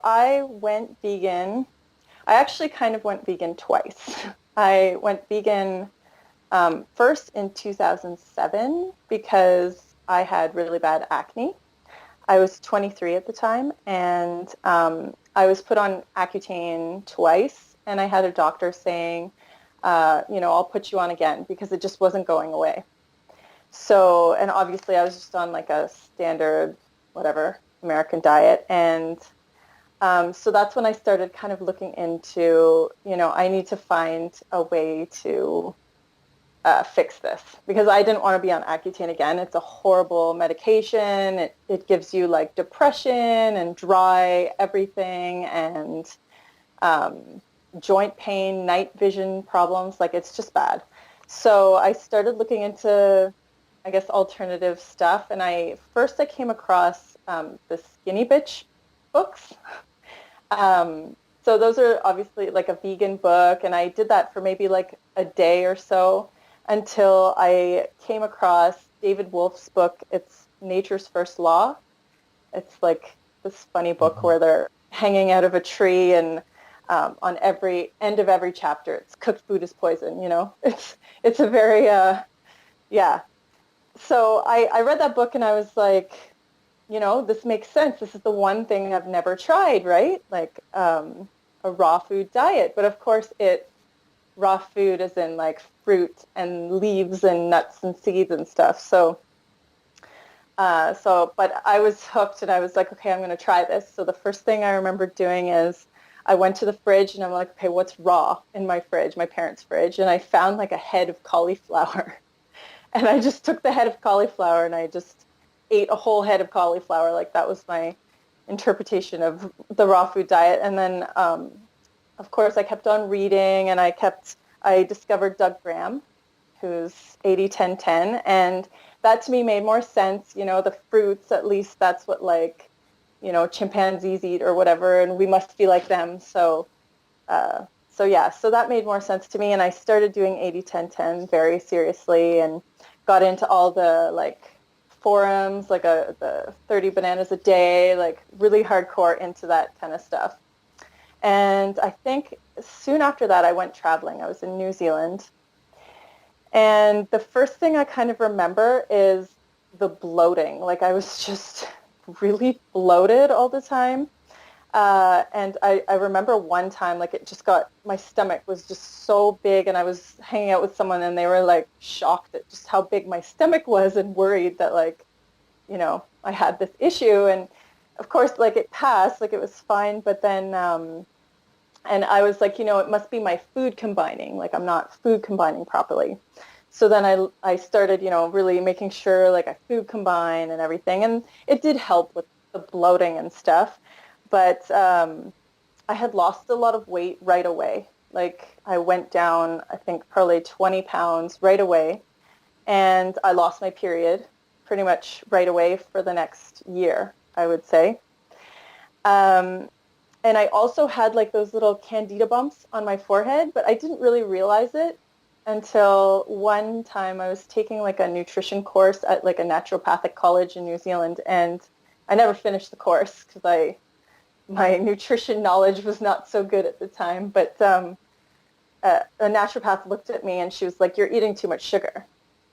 I went vegan. I actually kind of went vegan twice. I went vegan first in 2007 because I had really bad acne. I was 23 at the time, and I was put on Accutane twice, and I had a doctor saying, I'll put you on again because it just wasn't going away. So, and obviously I was just on like a standard, whatever, American diet. And so that's when I started kind of looking into, I need to find a way to fix this because I didn't want to be on Accutane again. It's a horrible medication. It gives you like depression and dry everything and um, joint pain, night vision problems. Like it's just bad. So I started looking into, I guess, alternative stuff. And I came across the Skinny Bitch books. So those are obviously like a vegan book, and I did that for maybe like a day or so until I came across David Wolfe's book. It's Nature's First Law. It's like this funny book Mhm. where they're hanging out of a tree, and on every end of every chapter, it's cooked food is poison. It's a very yeah. So I read that book and I was like, this makes sense. This is the one thing I've never tried, right? Like a raw food diet. But of course, it's raw food as in like fruit and leaves and nuts and seeds and stuff. But I was hooked and I was like, okay, I'm going to try this. So the first thing I remember doing is I went to the fridge and I'm like, okay, what's raw in my fridge, my parents' fridge? And I found like a head of cauliflower. And I just took the head of cauliflower and I just ate a whole head of cauliflower. Like that was my interpretation of the raw food diet. And then, of course, I kept on reading and I discovered Doug Graham, who's 80-10-10. And that to me made more sense. The fruits, at least that's what like, chimpanzees eat or whatever. And we must be like them. So yeah, so that made more sense to me. And I started doing 80-10-10 very seriously and got into all the like forums, like the 30 bananas a day, like really hardcore into that kind of stuff. And I think soon after that, I went traveling. I was in New Zealand. And the first thing I kind of remember is the bloating. Like I was just really bloated all the time. And I remember one time, like it just my stomach was just so big, and I was hanging out with someone, and they were like shocked at just how big my stomach was, and worried that like, I had this issue. And of course, like it passed, like it was fine. But then, and I was like, it must be my food combining. Like I'm not food combining properly. So then I started, really making sure like I food combine and everything, and it did help with the bloating and stuff. But I had lost a lot of weight right away. Like I went down, I think probably 20 pounds right away. And I lost my period pretty much right away for the next year, I would say. Um, and I also had like those little candida bumps on my forehead, but I didn't really realize it until one time I was taking like a nutrition course at like a naturopathic college in New Zealand. And I never finished the course because my nutrition knowledge was not so good at the time. But a naturopath looked at me and she was like, "You're eating too much sugar."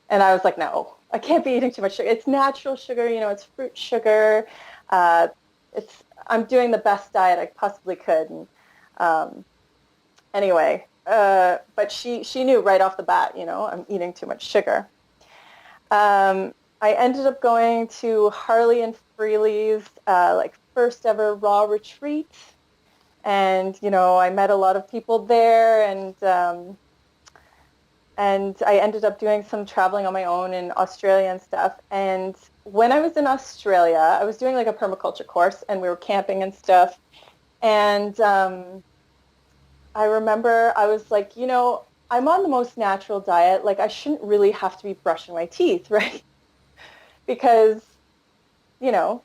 And I was like, "No, I can't be eating too much sugar. It's natural sugar, it's fruit sugar. Uh, I'm doing the best diet I possibly could." And um, anyway, but she knew right off the bat, I'm eating too much sugar. I ended up going to Harley and Freely's like first ever raw retreat, and I met a lot of people there, and I ended up doing some traveling on my own in Australia and stuff. And when I was in Australia, I was doing like a permaculture course, and we were camping and stuff. And I remember I was like, I'm on the most natural diet. Like I shouldn't really have to be brushing my teeth, right? Because you know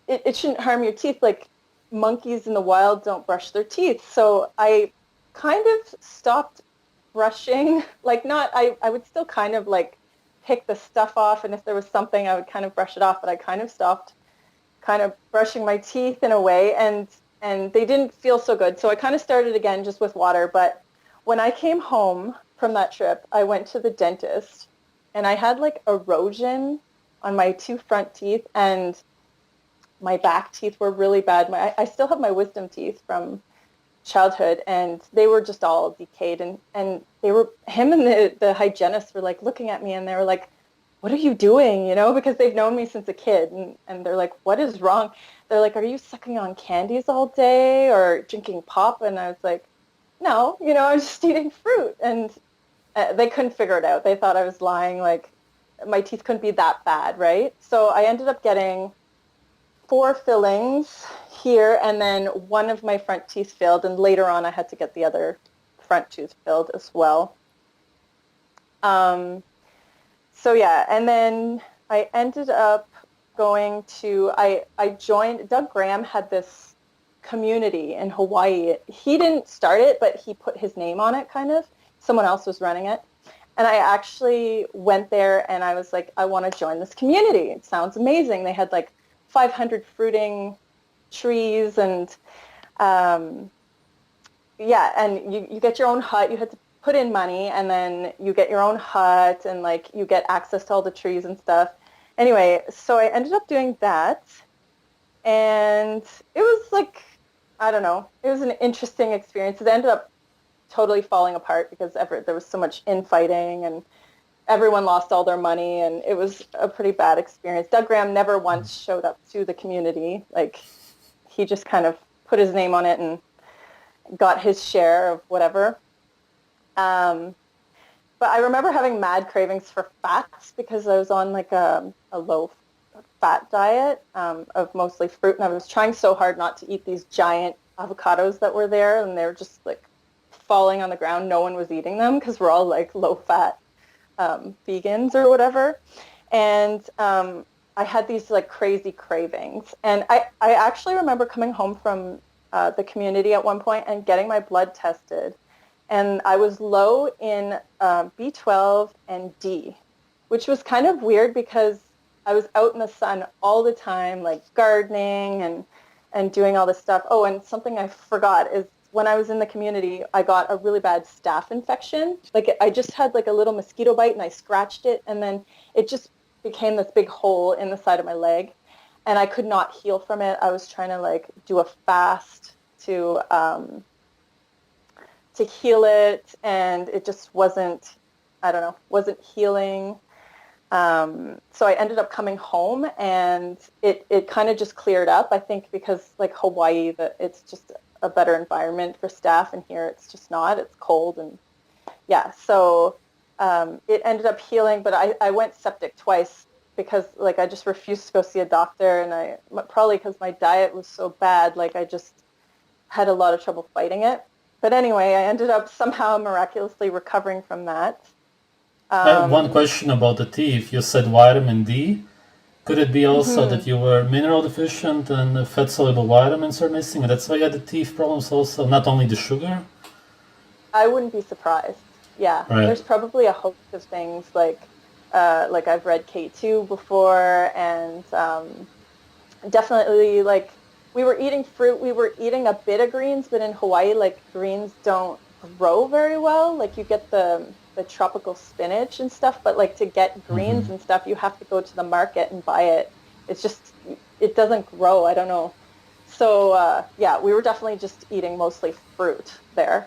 it shouldn't harm your teeth. Like monkeys in the wild don't brush their teeth. So I kind of stopped brushing. Like not, I would still kind of like pick the stuff off. And if there was something, I would kind of brush it off. But I kind of stopped kind of brushing my teeth in a way, and they didn't feel so good. So I kind of started again just with water. But when I came home from that trip, I went to the dentist and I had like erosion on my two front teeth, and my back teeth were really bad. I still have my wisdom teeth from childhood, and they were just all decayed, and they were, him and the hygienist were like looking at me, and they were like, what are you doing, because they've known me since a kid, and they're like, what is wrong? They're like, are you sucking on candies all day or drinking pop? And I was like, no, I was just eating fruit. And they couldn't figure it out. They thought I was lying, like my teeth couldn't be that bad, right? So I ended up getting 4 fillings here, and then one of my front teeth filled, and later on I had to get the other front tooth filled as well. So yeah, and then I ended up going to, I joined, Doug Graham had this community in Hawaii. He didn't start it, but he put his name on it, kind of. Someone else was running it. And I actually went there and I was like, I want to join this community. It sounds amazing. They had like 500 fruiting trees, and yeah, and you get your own hut. You had to put in money, and then you get your own hut, and like you get access to all the trees and stuff. Anyway, so I ended up doing that, and it was like, I don't know, it was an interesting experience. It ended up totally falling apart because there was so much infighting, and everyone lost all their money, and it was a pretty bad experience. Doug Graham never once showed up to the community. Like, he just kind of put his name on it and got his share of whatever. But I remember having mad cravings for fats because I was on like a low fat diet of mostly fruit, and I was trying so hard not to eat these giant avocados that were there, and they were just like falling on the ground. No one was eating them because we're all like low fat vegans or whatever. And I had these like crazy cravings. And I actually remember coming home from the community at one point and getting my blood tested. And I was low in B12 and D, which was kind of weird because I was out in the sun all the time, like gardening and doing all this stuff. Oh, and something I forgot is when I was in the community, I got a really bad staph infection. Like I just had like a little mosquito bite and I scratched it, and then it just became this big hole in the side of my leg, and I could not heal from it. I was trying to like do a fast to heal it, and it just wasn't, I don't know, wasn't healing. So I ended up coming home, and it kind of just cleared up, I think, because like Hawaii, it's just a better environment for staph, and here it's just not. It's cold, and yeah, so it ended up healing, but I went septic twice because like I just refused to go see a doctor, and probably because my diet was so bad, like I just had a lot of trouble fighting it. But anyway, I ended up somehow miraculously recovering from that. I have one question about the teeth. You said vitamin D. Could it be also Mm-hmm. that you were mineral deficient and fat soluble vitamins are missing, and that's why you had the teeth problems also, not only the sugar? I wouldn't be surprised. Yeah, Right. there's probably a host of things like I've read K2 before, and definitely like we were eating fruit, we were eating a bit of greens, but in Hawaii, like greens don't grow very well. Like you get the tropical spinach and stuff, but like to get greens Hmm. and stuff, you have to go to the market and buy it. It's just it doesn't grow. I don't know. So yeah, we were definitely just eating mostly fruit there.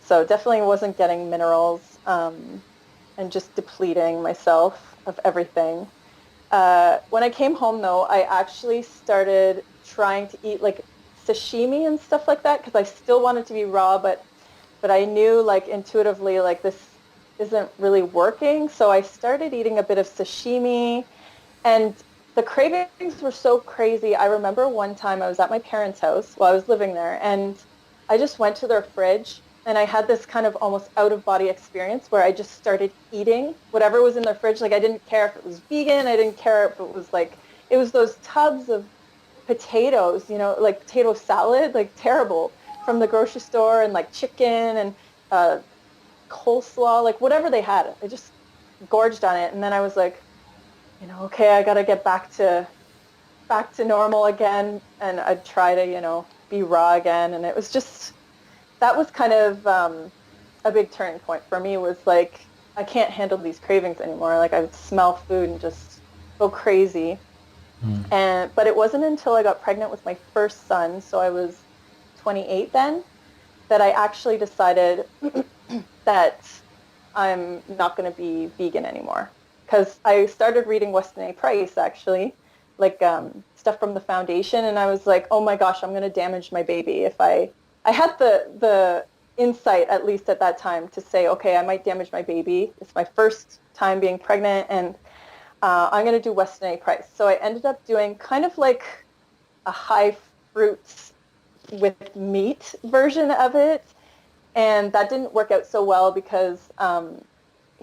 So definitely wasn't getting minerals and just depleting myself of everything. When I came home, though, I actually started trying to eat like sashimi and stuff like that because I still wanted to be raw, but I knew like intuitively like this isn't really working. So I started eating a bit of sashimi, and the cravings were so crazy. I remember one time I was at my parents' house while I was living there, and I just went to their fridge, and I had this kind of almost out of body experience where I just started eating whatever was in their fridge. Like I didn't care if it was vegan, I didn't care if it was like it was those tubs of potatoes, like potato salad, like terrible from the grocery store, and like chicken and uh, coleslaw, like whatever they had. I just gorged on it, and then I was like, okay, I got to get back to back to normal again, and I'd try to, be raw again. And it was just, that was kind of a big turning point for me, was like, I can't handle these cravings anymore. Like I would smell food and just go crazy. Mm. But it wasn't until I got pregnant with my first son, so I was 28 then, that I actually decided that I'm not going to be vegan anymore. Because I started reading Weston A. Price, actually, like stuff from the foundation, and I was like, oh my gosh, I'm going to damage my baby if I had the insight, at least at that time, to say, okay, I might damage my baby. It's my first time being pregnant, and I'm going to do Weston A. Price. So I ended up doing kind of like a high fruits with meat version of it. And that didn't work out so well because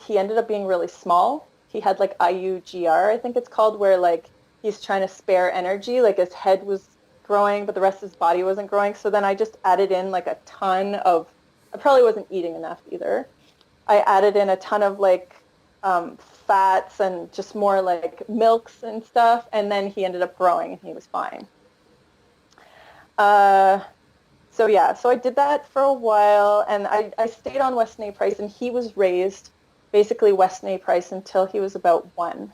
he ended up being really small. He had like IUGR, I think it's called, where like he's trying to spare energy. Like his head was growing, but the rest of his body wasn't growing. So then I just added in like a ton of, I probably wasn't eating enough either. I added in a ton of like fats and just more like milks and stuff. And then he ended up growing and he was fine. Uh, so yeah, so I did that for a while, and I stayed on Weston A. Price, and he was raised basically Weston A. Price until he was about 1.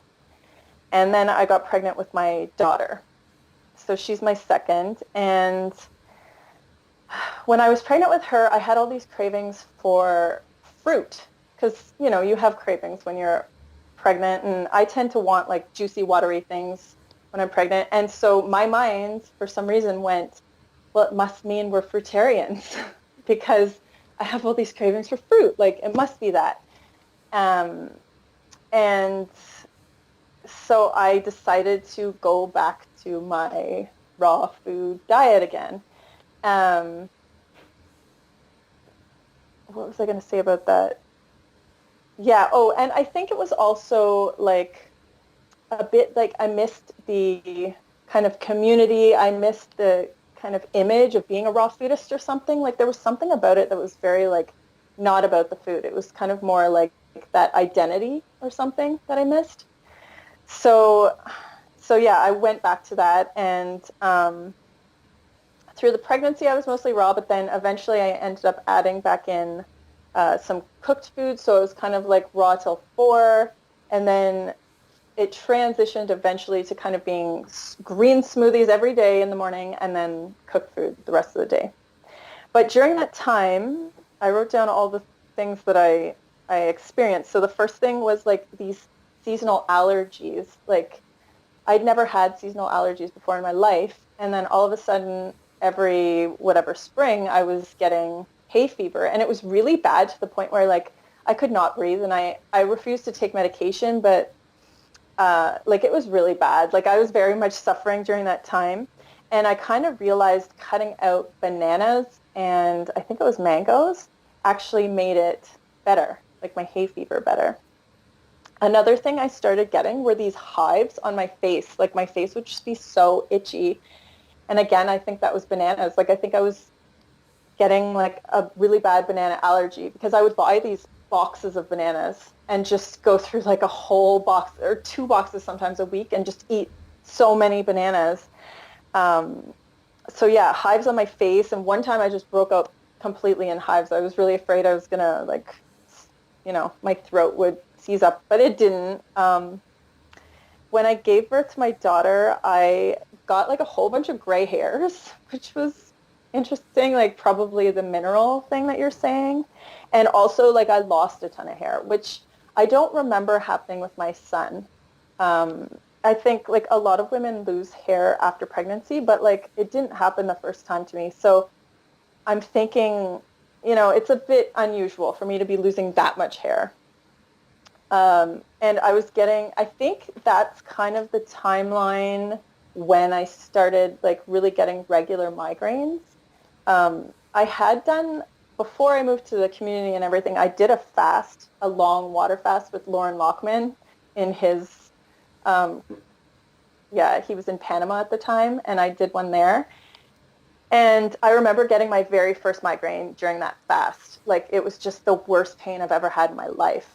And then I got pregnant with my daughter. So she's my second. And when I was pregnant with her, I had all these cravings for fruit because, you have cravings when you're pregnant. And I tend to want like juicy, watery things when I'm pregnant. And so my mind, for some reason, went, well, it must mean we're fruitarians because I have all these cravings for fruit. Like it must be that. Um, and so I decided to go back to my raw food diet again. Um, what was I going to say about that? Yeah. Oh, and I think it was also like a bit like I missed the kind of community. I missed the kind of image of being a raw foodist or something. Like there was something about it that was very like not about the food. It was kind of more like that identity or something that I missed. So, so yeah, I went back to that, and through the pregnancy, I was mostly raw, but then eventually I ended up adding back in some cooked food. So it was kind of like raw till 4, and then it transitioned eventually to kind of being green smoothies every day in the morning and then cooked food the rest of the day. But during that time, I wrote down all the things that I experienced. So the first thing was like these seasonal allergies. Like I'd never had seasonal allergies before in my life. And then all of a sudden, every whatever spring, I was getting hay fever. And it was really bad to the point where like I could not breathe. And I refused to take medication, but like it was really bad. Like I was very much suffering during that time. And I kind of realized cutting out bananas and I think it was mangoes actually made it better, like my hay fever better. Another thing I started getting were these hives on my face. Like my face would just be so itchy. And again, I think that was bananas. Like I think I was getting like a really bad banana allergy because I would buy these boxes of bananas and just go through like a whole box or 2 boxes sometimes a week and just eat so many bananas. Um, so yeah, hives on my face. And one time I just broke out completely in hives. I was really afraid I was gonna like, my throat would seize up, but it didn't. When I gave birth to my daughter, I got like a whole bunch of gray hairs, which was interesting, like probably the mineral thing that you're saying. And also like I lost a ton of hair, which I don't remember happening with my son. Um, I think like a lot of women lose hair after pregnancy, but like it didn't happen the first time to me. So I'm thinking, it's a bit unusual for me to be losing that much hair. And I think that's kind of the timeline when I started like really getting regular migraines. I had done, before I moved to the community and everything, I did a fast, a long water fast with Lauren Lockman in his, um, yeah, he was in Panama at the time, and I did one there. And I remember getting my very first migraine during that fast. Like it was just the worst pain I've ever had in my life.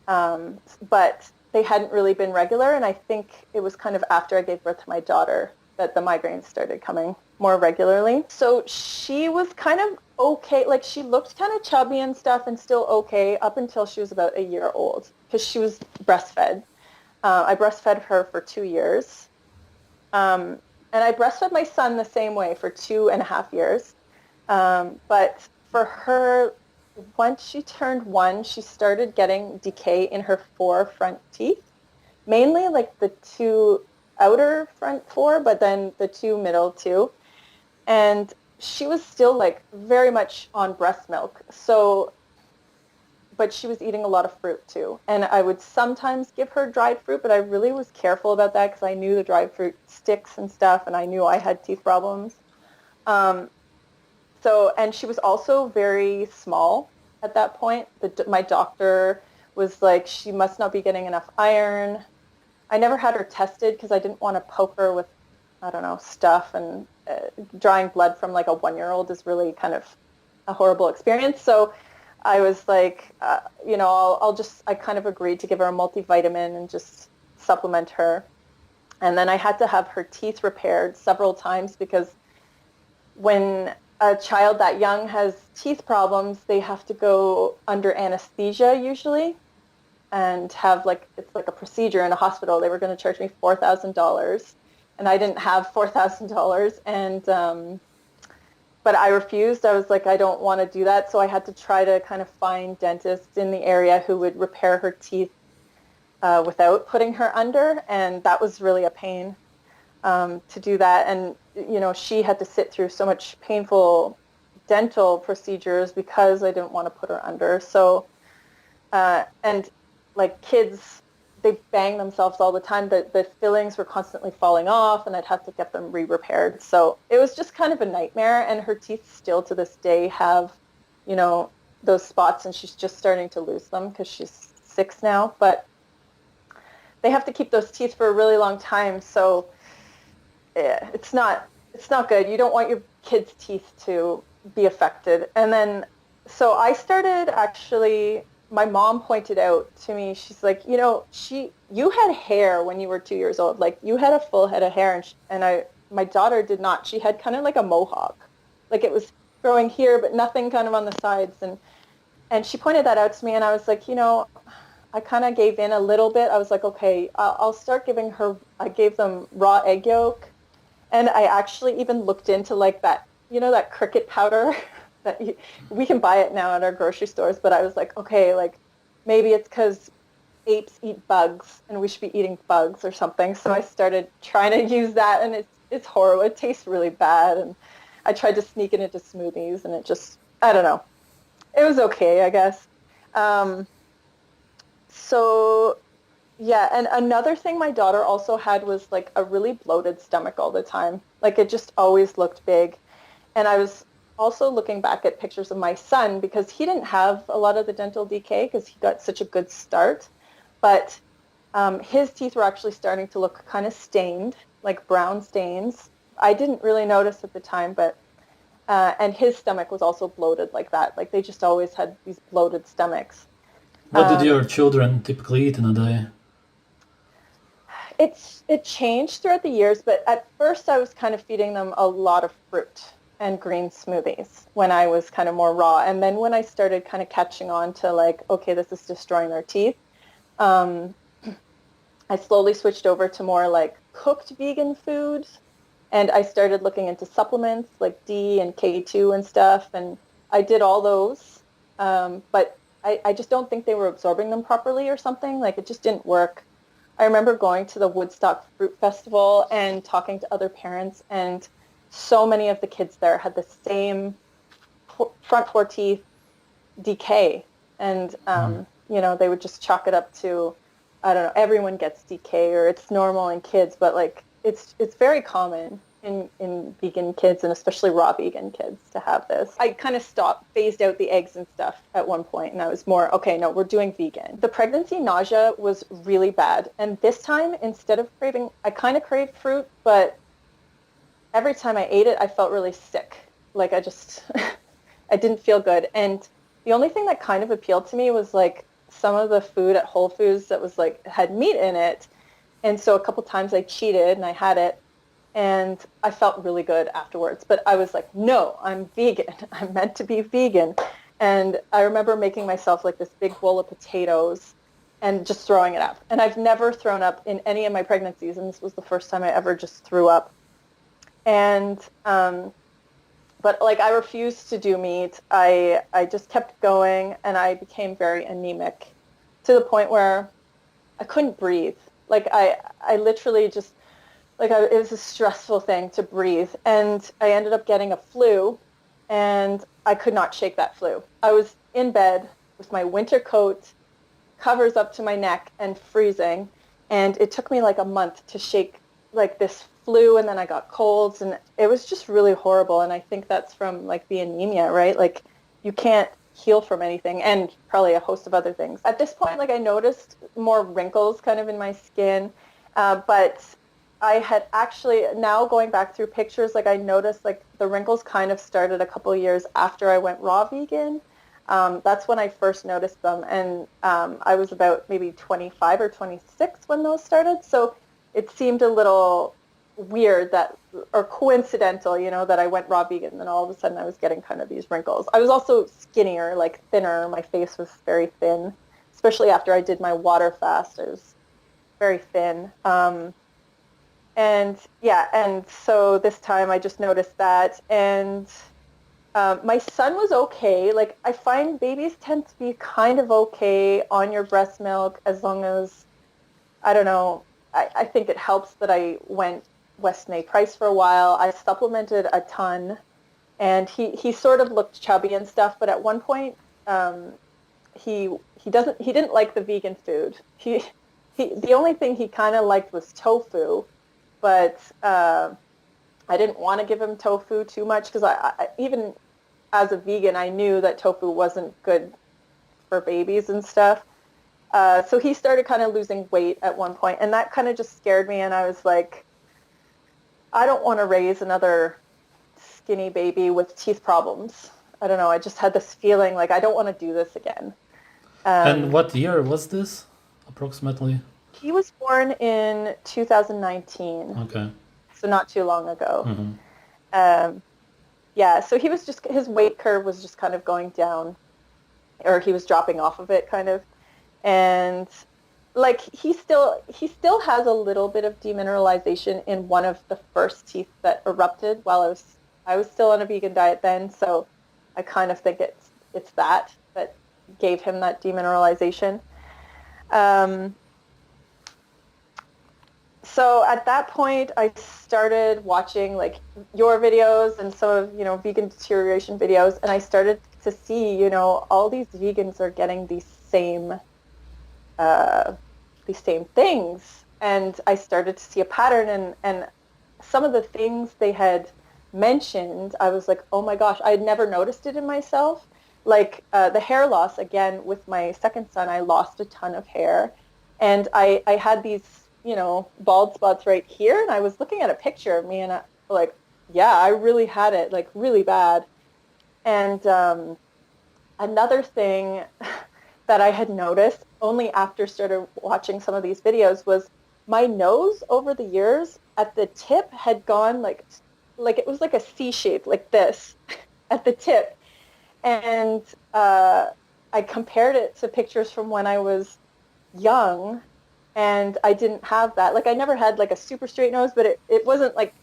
But they hadn't really been regular. And I think it was kind of after I gave birth to my daughter that the migraines started coming more regularly. So she was kind of okay. Like she looked kind of chubby and stuff and still okay up until she was about a year old because she was breastfed. I breastfed her for 2 years. And I breastfed my son the same way for 2.5 years. But for her, once she turned 1, she started getting decay in her 4 front teeth, mainly like the 2 outer front 4, but then the 2 middle too. And she was still like very much on breast milk. So, but she was eating a lot of fruit too. And I would sometimes give her dried fruit, but I really was careful about that because I knew the dried fruit sticks and stuff, and I knew I had teeth problems. Um, and she was also very small at that point. My doctor was like, she must not be getting enough iron. I never had her tested because I didn't want to poke her with, I don't know, stuff, and drawing blood from like a 1-year-old is really kind of a horrible experience. So I was like, I kind of agreed to give her a multivitamin and just supplement her. And then I had to have her teeth repaired several times because when a child that young has teeth problems, they have to go under anesthesia usually and have it's like a procedure in a hospital. They were going to charge me $4,000 and I didn't have $4,000. But I refused. I was like, I don't want to do that. So I had to try to kind of find dentists in the area who would repair her teeth without putting her under. And that was really a pain to do that. And, she had to sit through so much painful dental procedures because I didn't want to put her under. So, and like kids, they bang themselves all the time. The fillings were constantly falling off and I'd have to get them re-repaired. So it was just kind of a nightmare. And her teeth still to this day have, those spots, and she's just starting to lose them because she's 6 now. But they have to keep those teeth for a really long time. So yeah, it's not good. You don't want your kids' teeth to be affected. And then, so I started actually, my mom pointed out to me, she's like, you had hair when you were 2 years old. Like you had a full head of hair, and my daughter did not. She had kind of like a mohawk. Like it was growing here, but nothing kind of on the sides. And she pointed that out to me, and I was like, I kind of gave in a little bit. I was like, okay, I'll start giving her, I gave them raw egg yolk. And I actually even looked into like that, that cricket powder that we can buy it now at our grocery stores. But I was like, okay, like maybe it's because apes eat bugs and we should be eating bugs or something. So I started trying to use that, and it's horrible. It tastes really bad. And I tried to sneak it into smoothies, and it just, I don't know. It was okay, I guess. So yeah, and another thing my daughter also had was like a really bloated stomach all the time. Like it just always looked big. And I was also looking back at pictures of my son because he didn't have a lot of the dental decay because he got such a good start. But his teeth were actually starting to look kind of stained, like brown stains. I didn't really notice at the time, but and his stomach was also bloated like that. Like they just always had these bloated stomachs. What did your children typically eat in a day? It changed throughout the years, but at first I was kind of feeding them a lot of fruit and green smoothies when I was kind of more raw. And then when I started kind of catching on to like, okay, this is destroying their teeth, I slowly switched over to more like cooked vegan foods. And I started looking into supplements like D and K2 and stuff. And I did all those. But I just don't think they were absorbing them properly or something. Like it just didn't work. I remember going to the Woodstock Fruit Festival and talking to other parents, and so many of the kids there had the same front 4 teeth decay. And, they would just chalk it up to, I don't know, everyone gets decay or it's normal in kids, but like it's very common in vegan kids, and especially raw vegan kids, to have this. I kind of phased out the eggs and stuff at one point, and I was more, okay, no, we're doing vegan. The pregnancy nausea was really bad. And this time, instead of craving, I kind of craved fruit, but every time I ate it, I felt really sick. Like I didn't feel good. And the only thing that kind of appealed to me was like some of the food at Whole Foods that was like had meat in it. And so a couple times I cheated and I had it and I felt really good afterwards. But I was like, no, I'm vegan. I'm meant to be vegan. And I remember making myself like this big bowl of potatoes and just throwing it up. And I've never thrown up in any of my pregnancies. And this was the first time I ever just threw up. And but like I refused to do meat. I just kept going and I became very anemic to the point where I couldn't breathe. Like I literally just it was a stressful thing to breathe. And I ended up getting a flu and I could not shake that flu. I was in bed with my winter coat, covers up to my neck and freezing. And it took me like a month to shake like this flu and then I got colds and it was just really horrible. And I think that's from like the anemia, right? Like you can't heal from anything and probably a host of other things. At this point, like I noticed more wrinkles kind of in my skin, but I had actually now going back through pictures, like I noticed like the wrinkles kind of started a couple of years after I went raw vegan. That's when I first noticed them. And I was about maybe 25 or 26 when those started. So it seemed a little weird that, or coincidental, you know, that I went raw vegan and then all of a sudden I was getting kind of these wrinkles. I was also skinnier, like thinner. My face was very thin, especially after I did my water fast. I was very thin. And yeah, and so this time I just noticed that. And my son was okay. Like I find babies tend to be kind of okay on your breast milk as long as, I don't know, I think it helps that I went Weston A. Price for a while. I supplemented a ton and he sort of looked chubby and stuff, but at one point he he didn't like the vegan food. He the only thing he kind of liked was tofu, but I didn't want to give him tofu too much because I even as a vegan I knew that tofu wasn't good for babies and stuff. So he started kind of losing weight at one point, and that kind of just scared me. And I was like, I don't want to raise another skinny baby with teeth problems. I don't know. I just had this feeling like I don't want to do this again. And Um, what year was this, approximately? he was born in 2019, Okay. so not too long ago. Hmm. Um, yeah, so he was just his weight curve was just kind of going down, or he was dropping off of it, kind of. And like he still has a little bit of demineralization in one of the first teeth that erupted while I was still on a vegan diet then, so I kind of think it's that gave him that demineralization. Um, so at that point, I started watching like your videos and some of vegan deterioration videos, and I started to see all these vegans are getting uh, these same things. And I started to see a pattern and some of the things they had mentioned, I was like, oh my gosh, I had never noticed it in myself. Like the hair loss, again, with my second son, I lost a ton of hair. And I had these, bald spots right here. And I was looking at a picture of me and like, yeah, I really had it like really bad. And another thing that I had noticed only after started watching some of these videos was my nose over the years at the tip had gone like it was like a C shape like this at the tip. And I compared it to pictures from when I was young and I didn't have that. Like I never had like a super straight nose, but it wasn't like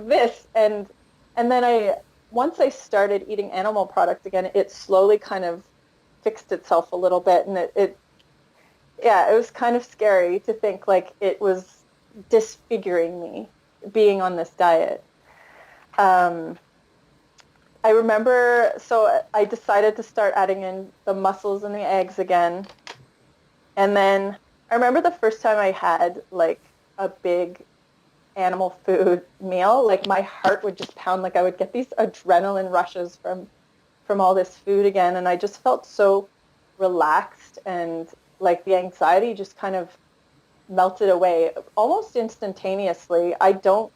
this. And then once I started eating animal products again, it slowly kind of fixed itself a little bit. And yeah, it was kind of scary to think like it was disfiguring me being on this diet. Um, I remember, so I decided to start adding in the mussels and the eggs again. And then I remember the first time I had like a big animal food meal, like my heart would just pound, like I would get these adrenaline rushes from all this food again. And I just felt so relaxed and like the anxiety just kind of melted away almost instantaneously. I don't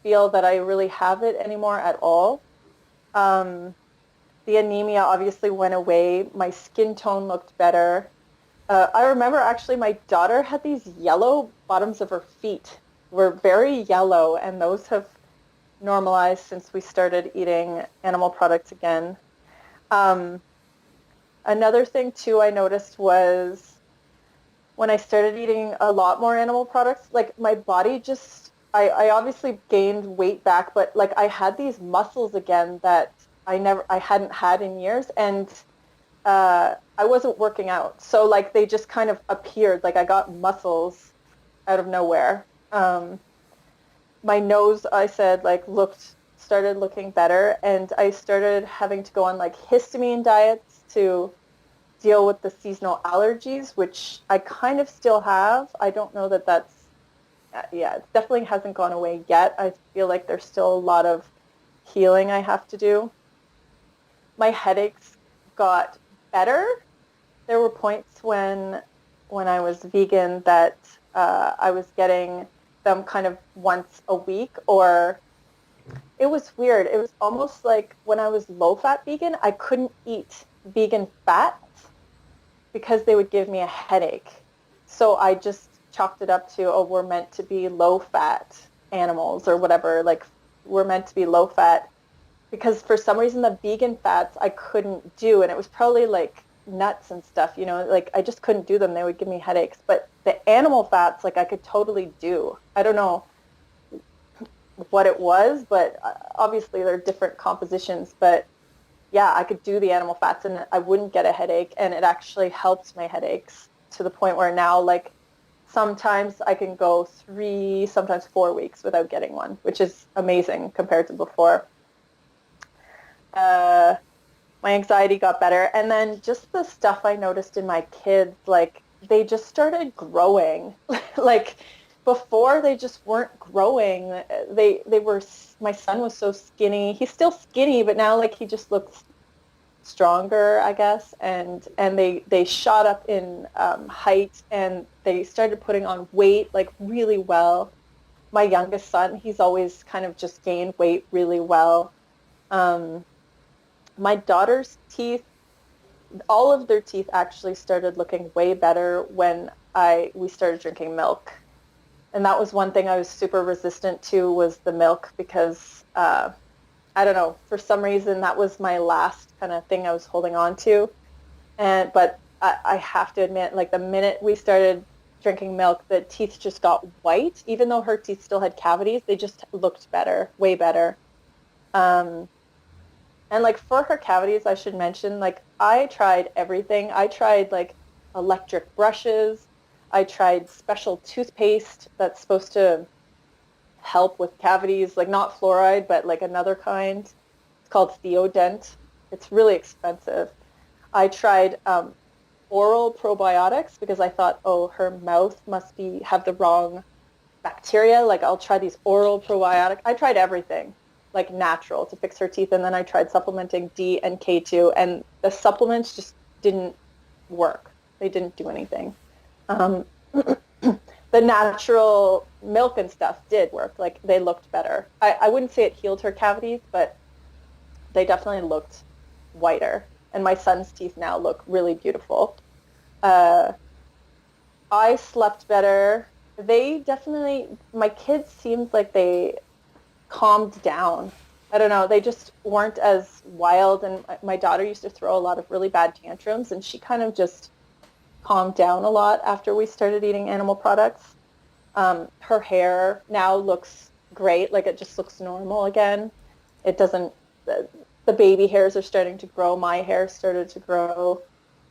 feel that I really have it anymore at all. Um, the anemia obviously went away. My skin tone looked better. I remember actually my daughter had these yellow bottoms of her feet were very yellow, and those have normalized since we started eating animal products again. Um, Another thing too I noticed was when I started eating a lot more animal products, like my body just, I obviously gained weight back, but like I had these muscles again that I hadn't had in years, and I wasn't working out. So like they just kind of appeared, like I got muscles out of nowhere. My nose, I said, like started looking better, and I started having to go on like histamine diets to deal with the seasonal allergies, which I kind of still have. I don't know that that's, yeah, it definitely hasn't gone away yet. I feel like there's still a lot of healing I have to do. My headaches got better. There were points when I was vegan that I was getting them kind of once a week, or it was weird. It was almost like when I was low fat vegan, I couldn't eat vegan fats because they would give me a headache. So I just chalked it up to, oh, we're meant to be low fat animals or whatever. Like we're meant to be low fat because for some reason the vegan fats I couldn't do. And it was probably like nuts and stuff, like I just couldn't do them. They would give me headaches. But the animal fats, like I could totally do. I don't know what it was, but obviously they're different compositions. But yeah, I could do the animal fats and I wouldn't get a headache. And it actually helped my headaches to the point where now, like, sometimes I can go 3, sometimes 4 weeks without getting one, which is amazing compared to before. Uh, my anxiety got better. And then just the stuff I noticed in my kids, like, they just started growing. Like, before they just weren't growing. They were, my son was so skinny. He's still skinny, but now like he just looks stronger, I guess, and they shot up in height, and they started putting on weight like really well. My youngest son, he's always kind of just gained weight really well. Um, my daughter's teeth, all of their teeth actually started looking way better when we started drinking milk. And that was one thing I was super resistant to, was the milk, because I don't know, for some reason that was my last kind of thing I was holding on to. But I have to admit, like the minute we started drinking milk, the teeth just got white. Even though her teeth still had cavities, they just looked better, way better. Um, and like for her cavities, I should mention, like I tried everything. I tried like electric brushes. I tried special toothpaste that's supposed to help with cavities, like not fluoride, but like another kind. It's called Theodent. It's really expensive. I tried oral probiotics because I thought, oh, her mouth must have the wrong bacteria. Like I'll try these oral probiotic. I tried everything like natural to fix her teeth, and then I tried supplementing D and K2, and the supplements just didn't work. They didn't do anything. Um, the natural milk and stuff did work. Like they looked better. I wouldn't say it healed her cavities, but they definitely looked whiter. And my son's teeth now look really beautiful. Uh, I slept better. My kids seemed like they calmed down. I don't know. They just weren't as wild. And my daughter used to throw a lot of really bad tantrums, and she kind of just calmed down a lot after we started eating animal products. Her hair now looks great. Like it just looks normal again. It doesn't, the baby hairs are starting to grow. My hair started to grow.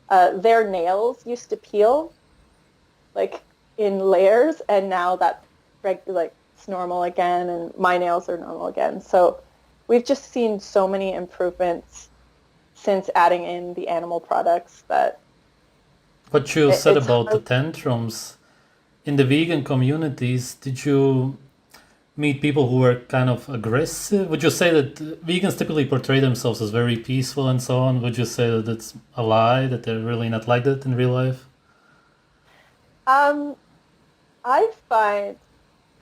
Their nails used to peel like in layers, and now that's like it's normal again, and my nails are normal again. So we've just seen so many improvements since adding in the animal products that What you said it's about the hard. tantrums in the vegan communities, did you meet people who were kind of aggressive? Would you say that vegans typically portray themselves as very peaceful and so on? Would you say that it's a lie, that they're really not like that in real life? Um, I find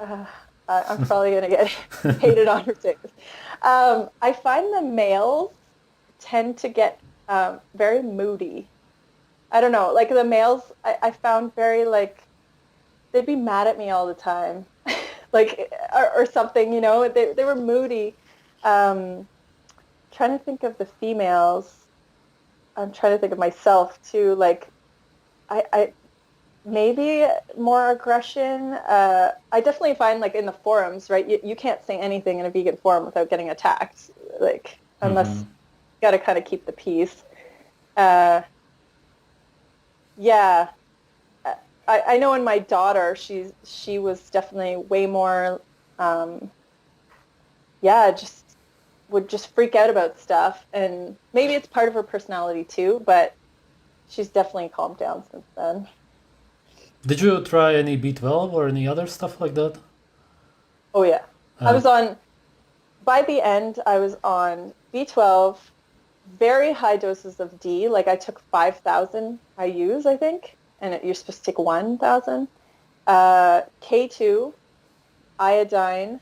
uh, I'm probably gonna get hated on or say this. I find the males tend to get very moody. I don't know, like the males, I found very like they'd be mad at me all the time, like or something, you know. They were moody. Um, Trying to think of the females. I'm trying to think of myself too. Like I maybe more aggression. I definitely find like in the forums, right? You can't say anything in a vegan forum without getting attacked. Like unless Hmm. you got to kind of keep the peace. Uh, yeah, I know in my daughter, she was definitely way more, um, yeah, just would just freak out about stuff, and maybe it's part of her personality too, but she's definitely calmed down since then. Did you try any B12 or any other stuff like that? Oh yeah, I Uh, was on by the end. I was on B12, very high doses of D. Like I took 5,000 IU's, I think, and you're supposed to take 1,000. K2, iodine.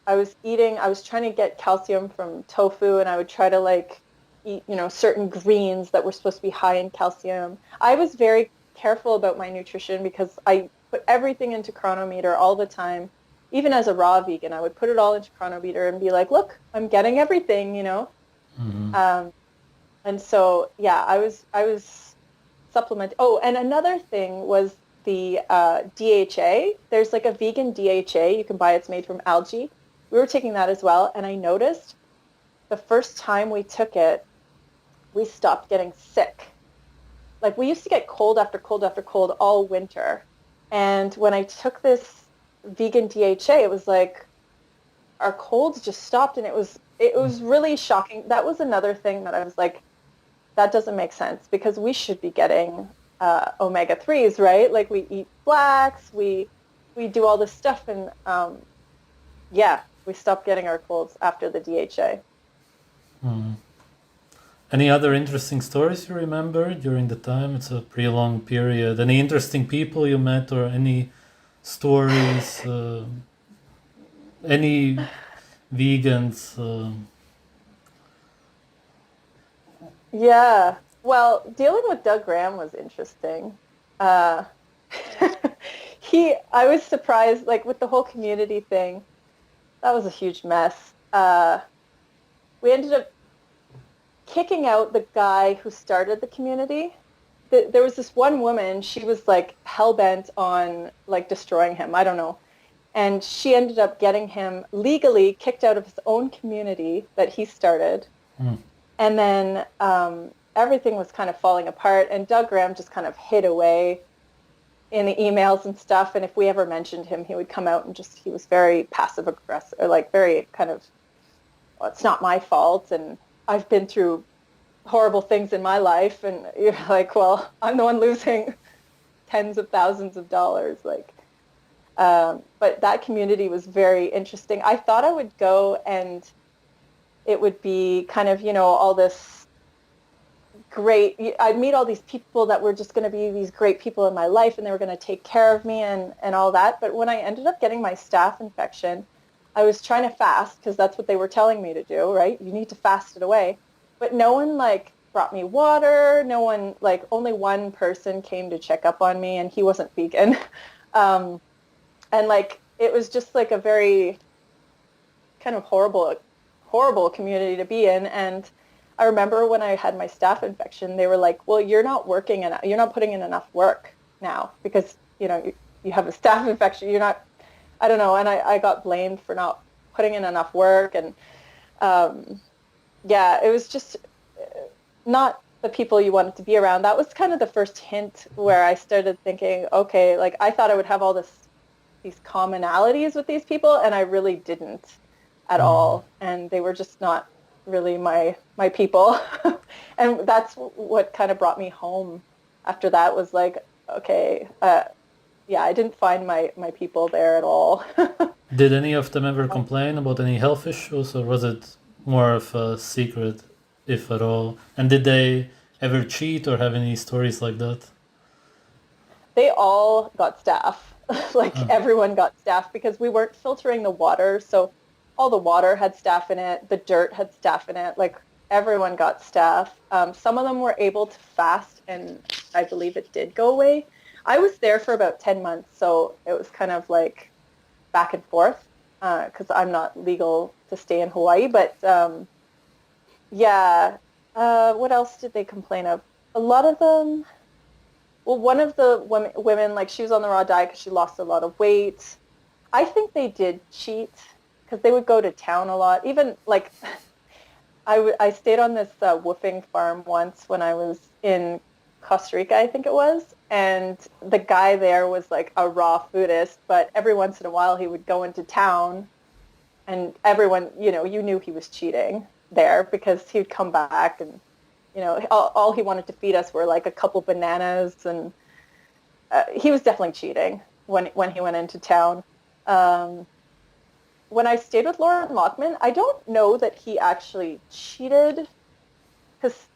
I was trying to get calcium from tofu and I would try to like eat, certain greens that were supposed to be high in calcium. I was very careful about my nutrition because I put everything into Chronometer all the time. Even as a raw vegan, I would put it all into Chronometer and be like, look, I'm getting everything. mhm. Um, and so, yeah, I was supplementing. Oh, and another thing was the DHA. There's like a vegan DHA you can buy. It's made from algae. We were taking that as well, and I noticed the first time we took it, we stopped getting sick. Like we used to get cold after cold after cold all winter. And when I took this vegan DHA, it was like our colds just stopped and it was really shocking. That was another thing that I was like, that doesn't make sense because we should be getting omega 3s, right? Like we eat flax, we do all this stuff, and yeah, we stopped getting our colds after the DHA. Any other interesting stories you remember during the time? It's a pretty long period. Any interesting people you met or any stories? Any vegans? Yeah. Well, dealing with Doug Graham was interesting. Uh, I was surprised, like with the whole community thing, that was a huge mess. We ended up kicking out the guy who started the community. There was this one woman, she was like hell bent on like destroying him. I don't know. And she ended up getting him legally kicked out of his own community that he started. Hmm. And then everything was kind of falling apart. And Doug Graham just kind of hid away in the emails and stuff. And if we ever mentioned him, he would come out and he was very passive aggressive, or like very kind of, well, it's not my fault. And I've been through horrible things in my life. And you're like, well, I'm the one losing tens of thousands of dollars. Like, but that community was very interesting. I thought I would go and it would be kind of, all this great, I'd meet all these people that were just going to be these great people in my life and they were going to take care of me and all that. But when I ended up getting my staph infection, I was trying to fast because that's what they were telling me to do, right? You need to fast it away. But no one like brought me water. No one, like only one person came to check up on me and he wasn't vegan. Um, and like, it was just like a very kind of horrible community to be in. And I remember when I had my staph infection, they were like, well, you're not working and you're not putting in enough work now because, you have a staph infection. You're not, I don't know. And I got blamed for not putting in enough work. And um, yeah, it was just not the people you wanted to be around. That was kind of the first hint where I started thinking, okay, like I thought I would have all these commonalities with these people, and I really didn't at all. And they were just not really my people. And that's what kind of brought me home after that was like, okay, yeah, I didn't find my people there at all. Did any of them ever complain about any health issues, or was it more of a secret, if at all? And did they ever cheat or have any stories like that? They all got staph. Like Uh, everyone got staph because we weren't filtering the water. So all the water had staph in it. The dirt had staph in it. Like everyone got staph. Some of them were able to fast, and I believe it did go away. I was there for about 10 months, so it was kind of like back and forth because I'm not legal to stay in Hawaii. But yeah, what else did they complain of? A lot of them. Well, one of the women, like she was on the raw diet because she lost a lot of weight. I think they did cheat because they would go to town a lot. Even like I stayed on this woofing farm once when I was in Costa Rica, I think it was, and the guy there was like a raw foodist, but every once in a while he would go into town, and everyone, you knew he was cheating there because he'd come back and all he wanted to feed us were like a couple bananas, and he was definitely cheating when he went into town. Um, when I stayed with Lauren Lockman, I don't know that he actually cheated because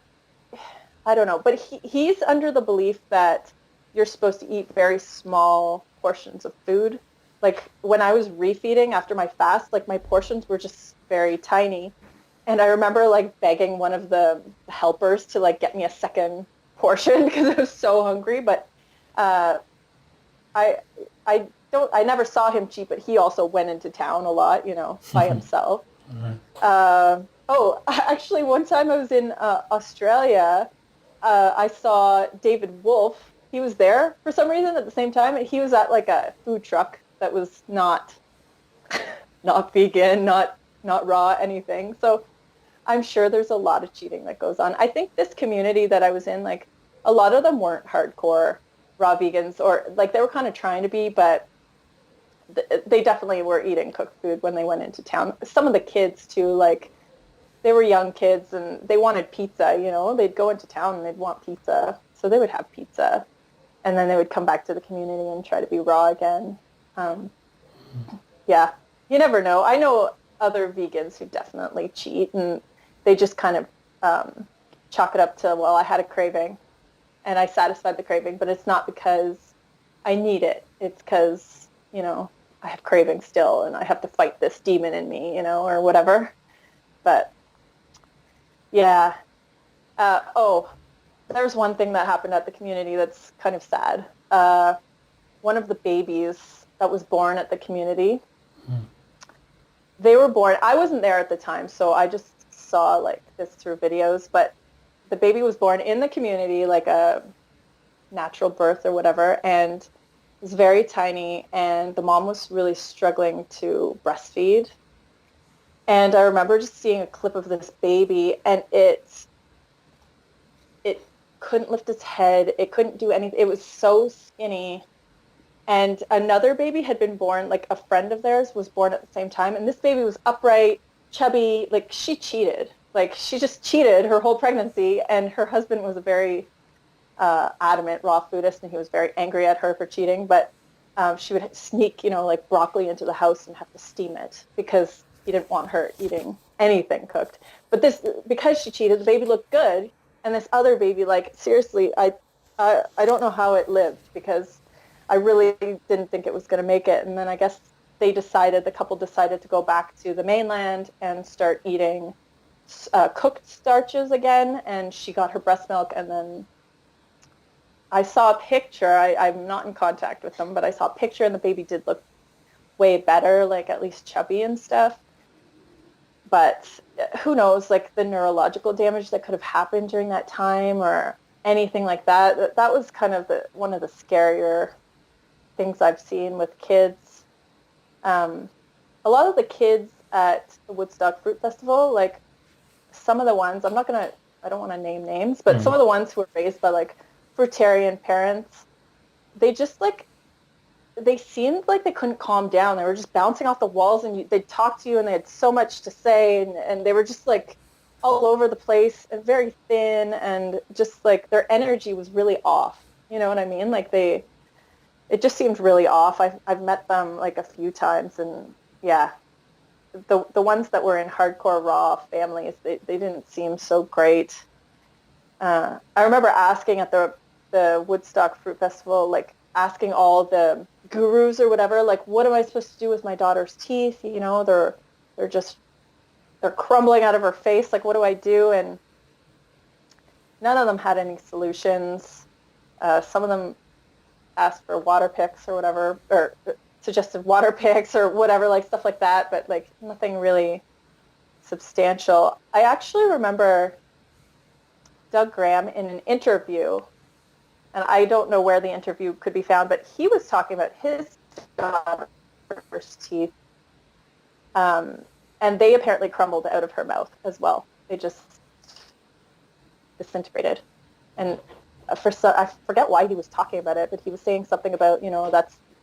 I don't know, but he's under the belief that you're supposed to eat very small portions of food. Like when I was refeeding after my fast, like my portions were just very tiny. And I remember like begging one of the helpers to like get me a second portion because I was so hungry. But uh, I I never saw him cheat, but he also went into town a lot, by himself. Right. Oh, actually, one time I was in Australia. I saw David Wolf. He was there for some reason at the same time, and he was at like a food truck that was not vegan, not raw, anything. So I'm sure there's a lot of cheating that goes on. I think this community that I was in, like a lot of them weren't hardcore raw vegans, or like they were kind of trying to be, but they definitely were eating cooked food when they went into town. Some of the kids too, like they were young kids and they wanted pizza, they'd go into town and they'd want pizza. So they would have pizza and then they would come back to the community and try to be raw again. Um, yeah, you never know. I know other vegans who definitely cheat and they just kind of chalk it up to, well, I had a craving and I satisfied the craving, but it's not because I need it. It's because, I have craving still and I have to fight this demon in me, or whatever. But yeah. Oh, there's one thing that happened at the community that's kind of sad. One of the babies that was born at the community, they were born, I wasn't there at the time, so I just saw like this through videos, but the baby was born in the community, like a natural birth or whatever, and was very tiny, and the mom was really struggling to breastfeed. And I remember just seeing a clip of this baby, and it couldn't lift its head. It couldn't do anything. It was so skinny. And another baby had been born, like a friend of theirs was born at the same time. And this baby was upright, chubby, like she cheated. Like she just cheated her whole pregnancy. And her husband was a very adamant raw foodist, and he was very angry at her for cheating. But she would sneak, like broccoli into the house and have to steam it because he didn't want her eating anything cooked. But because she cheated, the baby looked good. And this other baby, like seriously, I don't know how it lived because I really didn't think it was going to make it. And then I guess the couple decided to go back to the mainland and start eating cooked starches again. And she got her breast milk. And then I saw a picture. I'm not in contact with them, but I saw a picture and the baby did look way better, like at least chubby and stuff. But who knows, like the neurological damage that could have happened during that time or anything like that. That was kind of one of the scarier things I've seen with kids. A lot of the kids at the Woodstock Fruit Festival, like some of the ones, I don't want to name names, but some of the ones who were raised by like fruitarian parents, they just like, they seemed like they couldn't calm down. They were just bouncing off the walls and they'd talk to you and they had so much to say and they were just like all over the place and very thin and just like their energy was really off. You know what I mean? Like it just seemed really off. I've met them like a few times and yeah, the ones that were in hardcore raw families, they didn't seem so great. I remember asking at the Woodstock Fruit Festival, like asking all the gurus or whatever, like, what am I supposed to do with my daughter's teeth? They're just they're crumbling out of her face. Like, what do I do? And none of them had any solutions. Some of them asked for water picks or whatever, or suggested water picks or whatever, like stuff like that, but like nothing really substantial. I actually remember Doug Graham in an interview, and I don't know where the interview could be found, but he was talking about his daughter's teeth, and they apparently crumbled out of her mouth as well. They just disintegrated. And I forget why he was talking about it, but he was saying something about,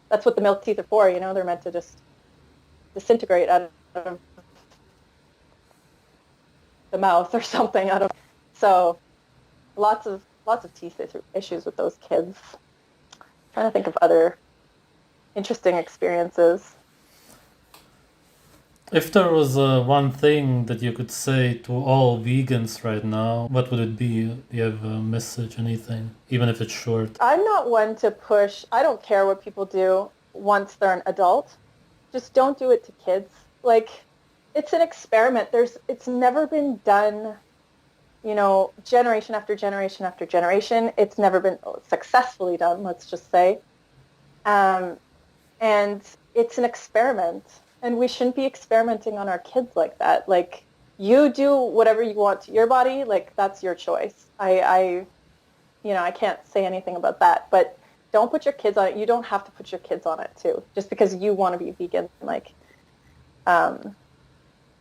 that's what the milk teeth are for. They're meant to just disintegrate out of the mouth or something. Out of so lots of teeth issues with those kids. I'm trying to think of other interesting experiences. If there was one thing that you could say to all vegans right now, what would it be? Do you have a message, anything, even if it's short? I'm not one to push. I don't care what people do once they're an adult. Just don't do it to kids. Like, it's an experiment. It's never been done, generation after generation after generation. It's never been successfully done, let's just say. And it's an experiment. And we shouldn't be experimenting on our kids like that. Like, you do whatever you want to your body. Like, that's your choice. I can't say anything about that. But don't put your kids on it. You don't have to put your kids on it too, just because you want to be vegan. Like, I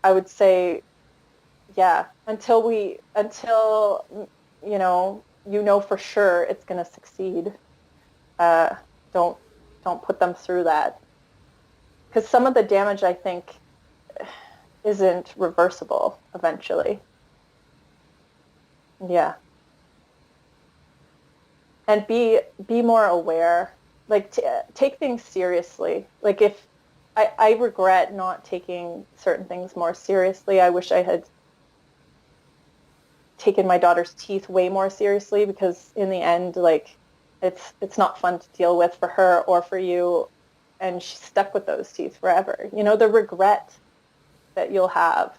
would say, yeah, until for sure it's going to succeed. Don't put them through that. Because some of the damage, I think, isn't reversible eventually. Yeah. And be more aware. Like, take things seriously. Like, if I regret not taking certain things more seriously. I wish I had taken my daughter's teeth way more seriously, because in the end, like, it's not fun to deal with for her or for you. And she's stuck with those teeth forever. The regret that you'll have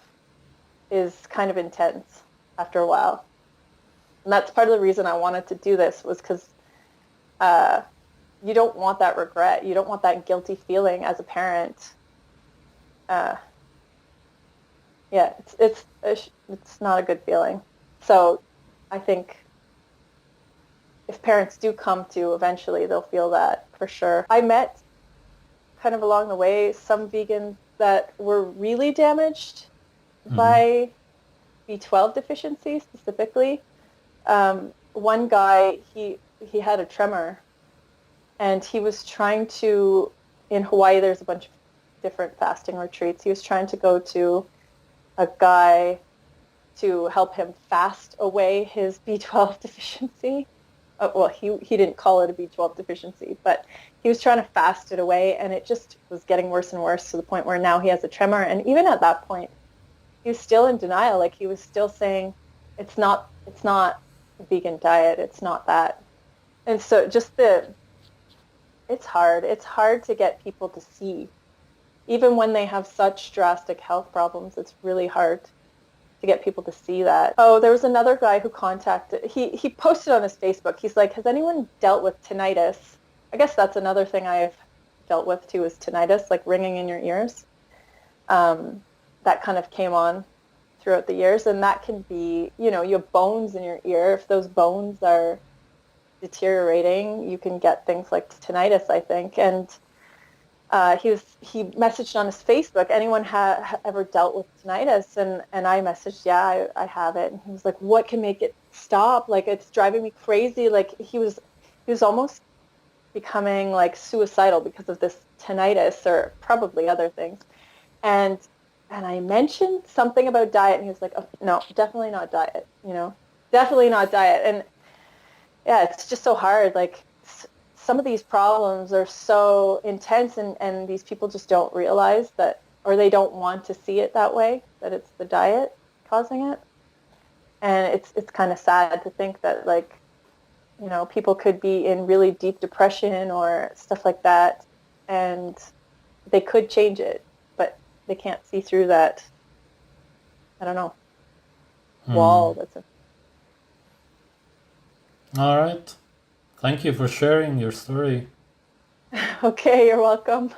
is kind of intense after a while. And that's part of the reason I wanted to do this, was because you don't want that regret. You don't want that guilty feeling as a parent. It's not a good feeling. So I think if parents do come to, eventually they'll feel that for sure. I met kind of along the way some vegans that were really damaged by B12 deficiency specifically. One guy, he had a tremor, and he was trying to, in Hawaii there's a bunch of different fasting retreats. He was trying to go to a guy to help him fast away his B12 deficiency. Well, he didn't call it a B12 deficiency, but he was trying to fast it away, and it just was getting worse and worse, to the point where now he has a tremor. And even at that point, he was still in denial. Like, he was still saying, it's not a vegan diet. It's not that. And so it's hard. It's hard to get people to see. Even when they have such drastic health problems, it's really hard to get people to see that. Oh, there was another guy who he posted on his Facebook. He's like, has anyone dealt with tinnitus? I guess that's another thing I've dealt with too, is tinnitus, like ringing in your ears. That kind of came on throughout the years, and that can be, you have bones in your ear. If those bones are deteriorating, you can get things like tinnitus, I think. And he messaged on his Facebook, anyone ever dealt with tinnitus? And I messaged, yeah, I have it. And he was like, what can make it stop? Like, it's driving me crazy. Like, he was almost becoming like suicidal because of this tinnitus, or probably other things. And I mentioned something about diet, and he was like, oh, no, definitely not diet, definitely not diet. And yeah, it's just so hard. Like, some of these problems are so intense, and these people just don't realize that, or they don't want to see it that way, that it's the diet causing it. And it's kind of sad to think that, like, people could be in really deep depression or stuff like that, and they could change it, but they can't see through that. I don't know, Hmm. wall that's All right. Thank you for sharing your story. okay, you're welcome.